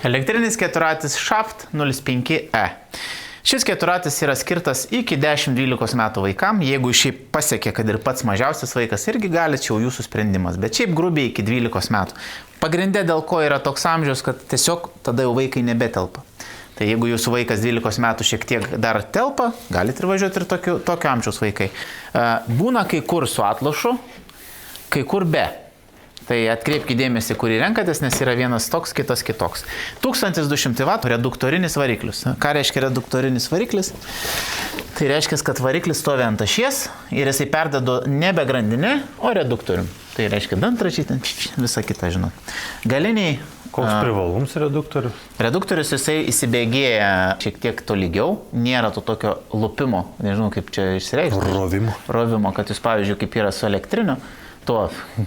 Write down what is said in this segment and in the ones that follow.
Elektrinis keturratis Shaft 05E. Šis keturratis yra skirtas iki 10-12 metų vaikam. Jeigu šiaip pasiekė, kad ir pats mažiausias vaikas, irgi gali, čia jau jūsų sprendimas. Bet šiaip grubiai iki 12 metų. Pagrindė dėl ko yra toks amžius, kad tiesiog tada jau vaikai nebetelpa. Tai jeigu jūsų vaikas 12 metų šiek tiek dar telpa, galite ir važiuoti ir tokio amžiaus vaikai. Būna kai kur su atlošu, kai kur be. Tai atkreipkite dėmesį, kurį renkatės, nes yra vienas toks, kitas kitoks. 1200 W reduktorinis variklis. Ką reiškia reduktorinis variklis? Tai reiškia, kad variklis stovi ant ašies ir jisai perdedu nebe grandinę, o reduktorium. Tai reiškia dantračiai, visą kitą, žinot. Galiniai. Koks privalums reduktorius? Reduktorius jisai įsibėgėja šiek tiek tolygiau, nėra to tokio lupimo, nežinau kaip čia išsireikšti. Rovimo, kad jūs, pavyzdžiui, kaip yra su elektriniu, to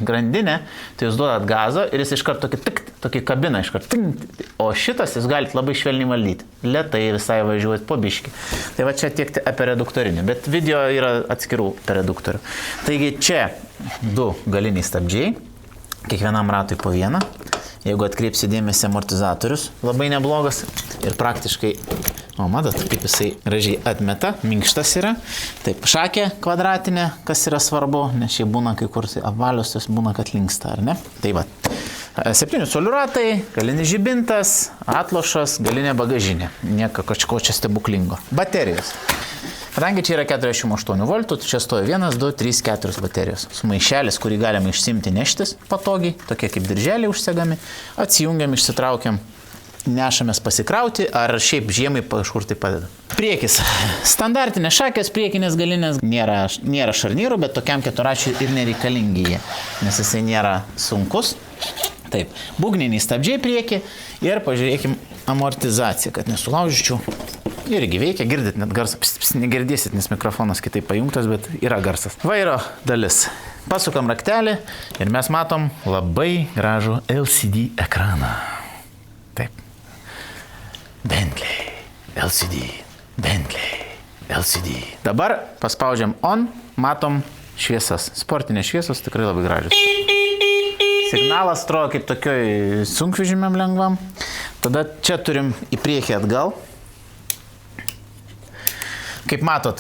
grandinė, tai jūs duodat gazo ir jis iškart tokį kabiną iškart. O šitas jūs galite labai švelniai valdyti. Lėtai visai važiuoti po biškį. Tai va čia tiek apie reduktorinį, bet video yra atskirų per reduktorių. Taigi čia du galiniai stabdžiai, kiekvienam ratui po vieną. Jeigu atkreipsi dėmesį, amortizatorius labai neblogas ir praktiškai, matot, kaip jisai gražiai atmeta, minkštas yra. Taip, šakė kvadratinė, kas yra svarbu, nes šiai būna kai kur apvalios, jos būna, kad linksta, ar ne? Tai va, 7 colių ratai, galinis žibintas, atlošas, galinė bagažinė. Nieko kažko čia stebuklingo. Baterijos. Kadangi čia yra 48 voltų, čia stoja 1, 2, 3, 4 baterijos. Maišelis, kurį galima išsimti neštis patogiai, tokie kaip dirželiai užsegami, atsijungiam, išsitraukiam, nešamės pasikrauti, ar šiaip žiemai kažkur tai padeda. Priekis. Standartinės šakės, priekinės galinės, nėra šarnyrų, bet tokiam keturračiui ir nereikalingi jie, nes jisai nėra sunkus. Taip, būgniniai stabdžiai prieki ir pažiūrėkim amortizaciją, kad nesulaužyčiau. Irgi veikia, girdit net garsą, negirdėsit, nes mikrofonas kitaip pajungtas, bet yra garsas. Vairo dalis. Pasukam raktelį ir mes matom labai gražų LCD ekraną. Taip. Bentley, LCD, Bentley, LCD. Dabar paspaudžiam on, matom šviesas. Sportinės šviesos tikrai labai gražios. Signalas atrodo kaip tokioj sunkvežimiam lengvam. Tada čia turim į priekį atgal. Kaip matot,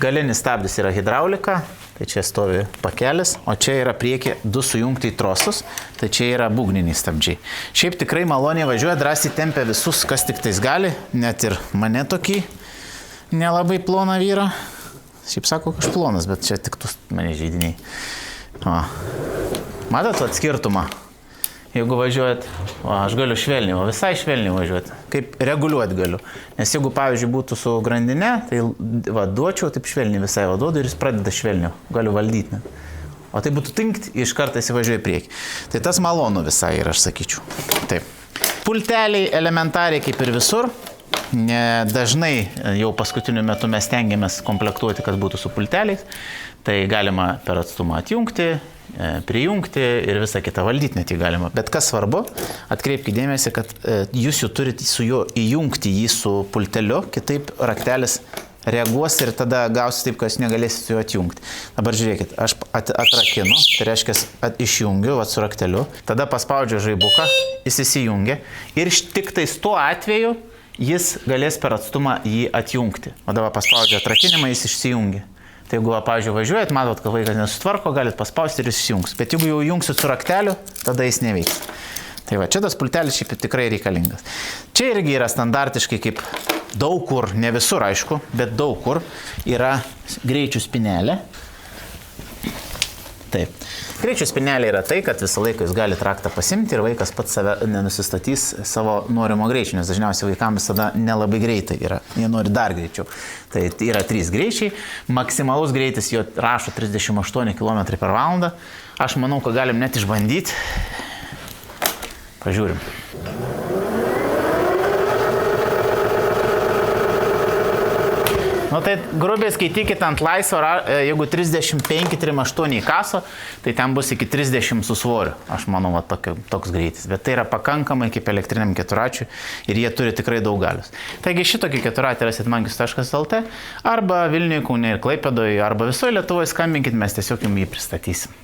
galinis stabdis yra hidraulika, tai čia stovi pakelis, o čia yra priekį du sujungti į trosus, tai čia yra būgniniai stabdžiai. Šiaip tikrai maloniai važiuoja, drąsiai tempia visus, kas tik tais gali, net ir mane tokį nelabai ploną vyrą. Šiaip sako, aš plonas, bet čia tik tu mane žaidiniai. Matot skirtumą? Jeigu važiuojat, aš galiu švelniai, visai švelniai važiuoti, kaip reguliuoti galiu. Nes jeigu, pavyzdžiui, būtų su grandinė, tai duočiau taip švelniai visai duodu ir jis pradeda švelniau, galiu valdyti. O tai būtų tinkt, iš karto įsivažiuoja į priekį. Tai tas malonu visai ir aš sakyčiau. Taip. Pulteliai elementariai kaip ir visur. Dažnai jau paskutiniu metu mes stengiamės komplektuoti, kad būtų su pulteliais. Tai galima per atstumą atjungti, prijungti ir visą kitą valdyti net jį galima. Bet kas svarbu, atkreipkite dėmesį, kad jūs jau turite su juo įjungti jį su pulteliu, kitaip raktelis reaguos ir tada gausis taip, kad jūs negalėsite su juo atjungti. Dabar žiūrėkit, aš atrakinu, tai reiškia išjungiu su rakteliu, tada paspaudžiu žaibuką, jis įsijungia ir tik tais tuo atveju jis galės per atstumą jį atjungti. O dabar paspaudžiu atrakinimą, jis išsijungia. Tai jeigu, pavyzdžiui, važiuojat, matot, kad vaikas nesutvarko, galit paspausti ir jis įjungs. Bet jeigu jau jungsit su rakteliu, tada jis neveiks. Tai va, čia tas pultelis šiaip tikrai reikalingas. Čia irgi yra standartiškai kaip daug kur, ne visur aišku, bet daug kur yra greičių spynelė. Taip. Greičių spynelė yra tai, kad visą laiką jūs galite raktą pasimti ir vaikas pats save nenusistatys savo norimo greičio, nes dažniausiai vaikams visada nelabai greitai yra, jie nori dar greičiau. Tai yra 3 greičiai, maksimalus greitis jo rašo 38 km/h. Aš manau, kad galim net išbandyti. Pažiūrim. Nu tai grubiai skaitykit ant laisvo, jeigu 35-38 kaso, tai ten bus iki 30 su svoriu. Aš manau, toks greitis. Bet tai yra pakankamai kaip elektriniam keturračiui ir jie turi tikrai daug galios. Taigi šitokį keturratį rasit mankius.lt arba Vilniuje, Kaune ir Klaipėdoje, arba visoje Lietuvoje skambinkit, mes tiesiog jums jį pristatysim.